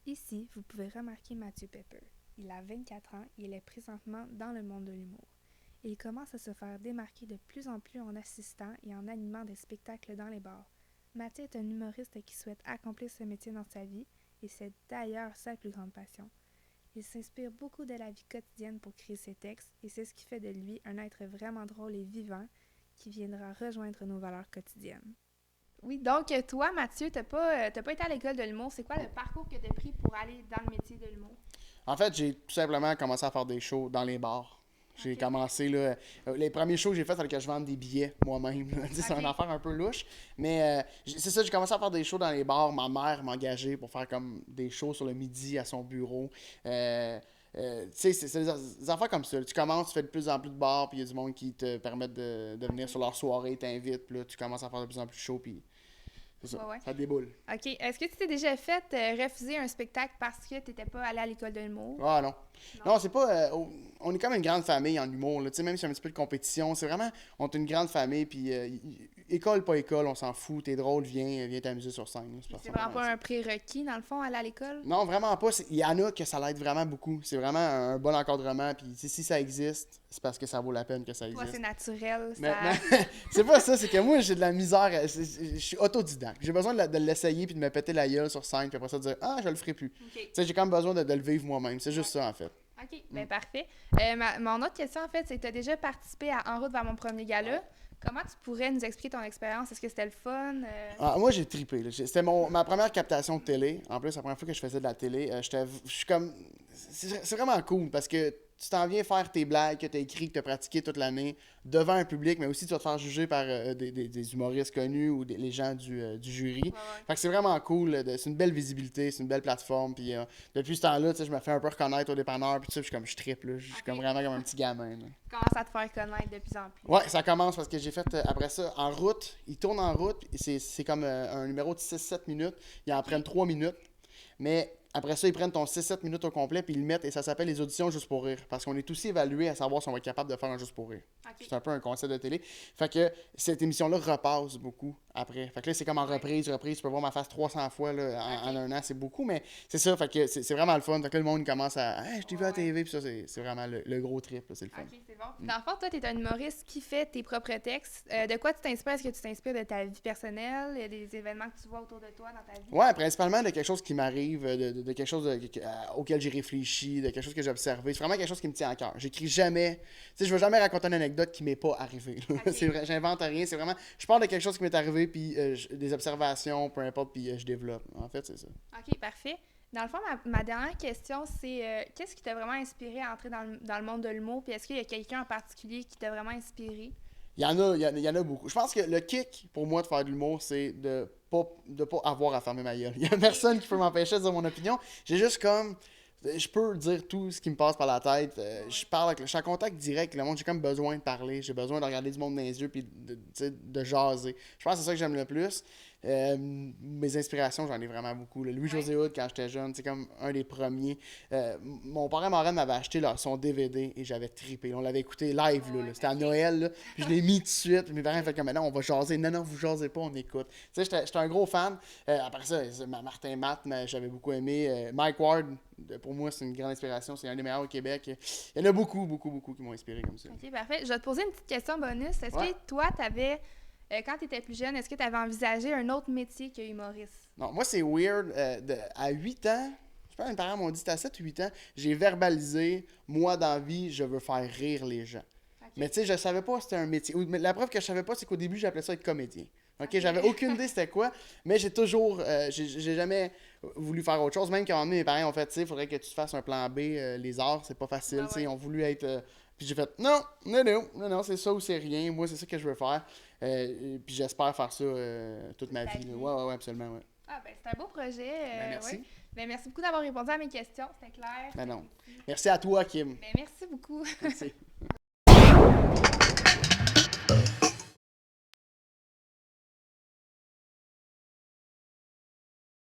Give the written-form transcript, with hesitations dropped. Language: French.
Ici, vous pouvez remarquer Mathieu Pepper. Il a 24 ans et il est présentement dans le monde de l'humour. Il commence à se faire démarquer de plus en plus en assistant et en animant des spectacles dans les bars. Mathieu est un humoriste qui souhaite accomplir ce métier dans sa vie et c'est d'ailleurs sa plus grande passion. Il s'inspire beaucoup de la vie quotidienne pour créer ses textes et c'est ce qui fait de lui un être vraiment drôle et vivant qui viendra rejoindre nos valeurs quotidiennes. Oui, donc toi, Mathieu, t'as pas été à l'école de l'humour. C'est quoi le parcours que t'as pris pour aller dans le métier de l'humour? En fait, j'ai tout simplement commencé à faire des shows dans les bars. J'ai OK. commencé, là, les premiers shows que j'ai fait, c'est que je vende des billets moi-même. C'est une OK. affaire un peu louche. Mais c'est ça, j'ai commencé à faire des shows dans les bars. Ma mère m'a engagé pour faire comme des shows sur le midi à son bureau. Tu sais, c'est des affaires comme ça. Tu commences, tu fais de plus en plus de bars, puis il y a du monde qui te permettent de venir OK. sur leur soirée, t'invitent, puis là, tu commences à faire de plus en plus chaud, puis c'est ça. Ouais, ouais. Ça déboule. OK. Est-ce que tu t'es déjà fait refuser un spectacle parce que t'étais pas allé à l'école de l'humour? Ah non. Non. Non, c'est pas. On est comme une grande famille en humour, là. Tu sais, même s'il y a un petit peu de compétition, c'est vraiment. On est une grande famille, puis école, pas école, on s'en fout. T'es drôle, viens t'amuser sur scène, là. Puis c'est C'est vraiment vraiment pas ça. un prérequis, dans le fond, aller à l'école? Non, vraiment pas. Il y en a que ça l'aide vraiment beaucoup. C'est vraiment un bon encadrement, puis tu sais, si ça existe, c'est parce que ça vaut la peine que ça Toi, c'est existe. naturel, Mais ça... c'est pas ça, c'est que moi, j'ai de la misère. Je suis autodidacte. J'ai besoin de l'essayer, puis de me péter la gueule sur scène, puis après ça, de dire, ah, je le ferai plus. Tu OK. sais, j'ai quand même besoin de le vivre moi-même. C'est juste Ouais. ça, en fait. OK, Mm. bien parfait. Mon autre question, en fait, c'est que tu as déjà participé à En route vers mon premier Ouais. gala. Comment tu pourrais nous expliquer ton expérience? Est-ce que c'était le fun? Ah, moi, j'ai trippé, là. C'était ma première captation de télé. En plus, la première fois que je faisais de la télé, je suis comme. C'est vraiment cool parce que tu t'en viens faire tes blagues que tu as écrites, que tu as pratiquées toute l'année devant un public, mais aussi tu vas te faire juger par des humoristes connus ou les gens du jury. Ouais, ouais. Fait que c'est vraiment cool. C'est une belle visibilité, c'est une belle plateforme. Puis depuis ce temps-là, tu sais, je me fais un peu reconnaître au dépanneur. Puis tout ça, puis je trippe, là. Je suis comme OK. vraiment comme un petit gamin, là. Tu commences à te faire connaître de plus en plus. Ouais, ça commence parce que j'ai fait après ça en route. Ils tournent en route. C'est comme un numéro de 6-7 minutes. Ils en prennent OK. 3 minutes. Mais après ça, ils prennent ton 6-7 minutes au complet puis ils le mettent et ça s'appelle les auditions juste pour rire. Parce qu'on est aussi évalué à savoir si on va être capable de faire un juste pour rire. OK. C'est un peu un concept de télé. Fait que cette émission-là repasse beaucoup après. Fait que là, c'est comme en Ouais. reprise. Tu peux voir ma face 300 fois là, en OK. un an. C'est beaucoup, mais c'est ça. Fait que c'est vraiment le fun. Fait que là, le monde commence à hey, je t'ai vu à Ouais, la ouais. TV. Puis ça, c'est vraiment le gros trip. Là, c'est le fun. OK, c'est bon. Puis Mm. dans le fond, toi, tu es un humoriste qui fait tes propres textes. De quoi tu t'inspires? Est-ce que tu t'inspires de ta vie personnelle, des événements que tu vois autour de toi dans ta vie? Ouais, principalement de quelque chose qui m'arrive, de quelque chose auquel j'ai réfléchi, de quelque chose que j'ai observé. C'est vraiment quelque chose qui me tient à cœur. J'écris jamais. Tu sais, je veux jamais raconter une anecdote qui m'est pas arrivée. C'est OK. vrai, j'invente rien. C'est vraiment. Je parle de quelque chose qui m'est arrivé, puis des observations, peu importe, puis je développe. En fait, c'est ça. OK, parfait. Dans le fond, ma dernière question, c'est qu'est-ce qui t'a vraiment inspiré à entrer dans le monde de l'humour? Puis est-ce qu'il y a quelqu'un en particulier qui t'a vraiment inspiré? Il y en a beaucoup. Je pense que le kick pour moi de faire de l'humour, c'est de pas avoir à fermer ma gueule. Il y a OK. personne qui peut m'empêcher de dire mon opinion. J'ai juste comme. Je peux dire tout ce qui me passe par la tête. Je Ouais. parle je suis en contact direct avec le monde. J'ai comme besoin de parler. J'ai besoin de regarder du monde dans les yeux puis tu sais, de jaser. Je pense que c'est ça que j'aime le plus. Mes inspirations, j'en ai vraiment beaucoup. Ouais. Louis-José Hood, quand j'étais jeune, c'est comme un des premiers. Mon parrain Morin m'avait acheté son DVD et j'avais trippé. On l'avait écouté live, Ouais, là. C'était à OK. Noël, là. Puis je l'ai mis tout de suite. Mes parents ont fait comme, non, on va jaser. Non, non, vous jasez pas, on écoute. Tu sais, j'étais un gros fan. Après ça, Martin Matt, j'avais beaucoup aimé. Mike Ward, pour moi, c'est une grande inspiration. C'est un des meilleurs au Québec. Il y en a beaucoup, beaucoup, beaucoup qui m'ont inspiré comme ça. OK, parfait. Je vais te poser une petite question bonus. Est-ce Ouais. que toi, quand tu étais plus jeune, est-ce que tu avais envisagé un autre métier que humoriste? Non, moi, c'est weird. À 8 ans, je pense que mes parents m'ont dit, c'était à 7 ou 8 ans, j'ai verbalisé, moi, dans la vie, je veux faire rire les gens. Mais OK. tu sais, je savais pas que c'était un métier. Mais la preuve que je savais pas, c'est qu'au début, j'appelais ça être comédien. Ok, OK. j'avais aucune idée c'était quoi, mais j'ai toujours, j'ai jamais voulu faire autre chose. Même quand mes parents ont fait, tu sais, il faudrait que tu te fasses un plan B, les arts, c'est pas facile, Ouais, tu sais, ils ouais. ont voulu être. Puis j'ai fait, non, non, non, non, non, c'est ça ou c'est rien, moi, c'est ça que je veux faire. Puis j'espère faire ça toute Toute ma ta vie, là. vie. Ouais, ouais, ouais, absolument, ouais. Ah, ben, c'est un beau projet. Ben Ouais. merci. Ben, merci beaucoup d'avoir répondu à mes questions. C'était clair, Ben c'était non. précis. Merci à toi, Kim. Ben, merci beaucoup. Merci.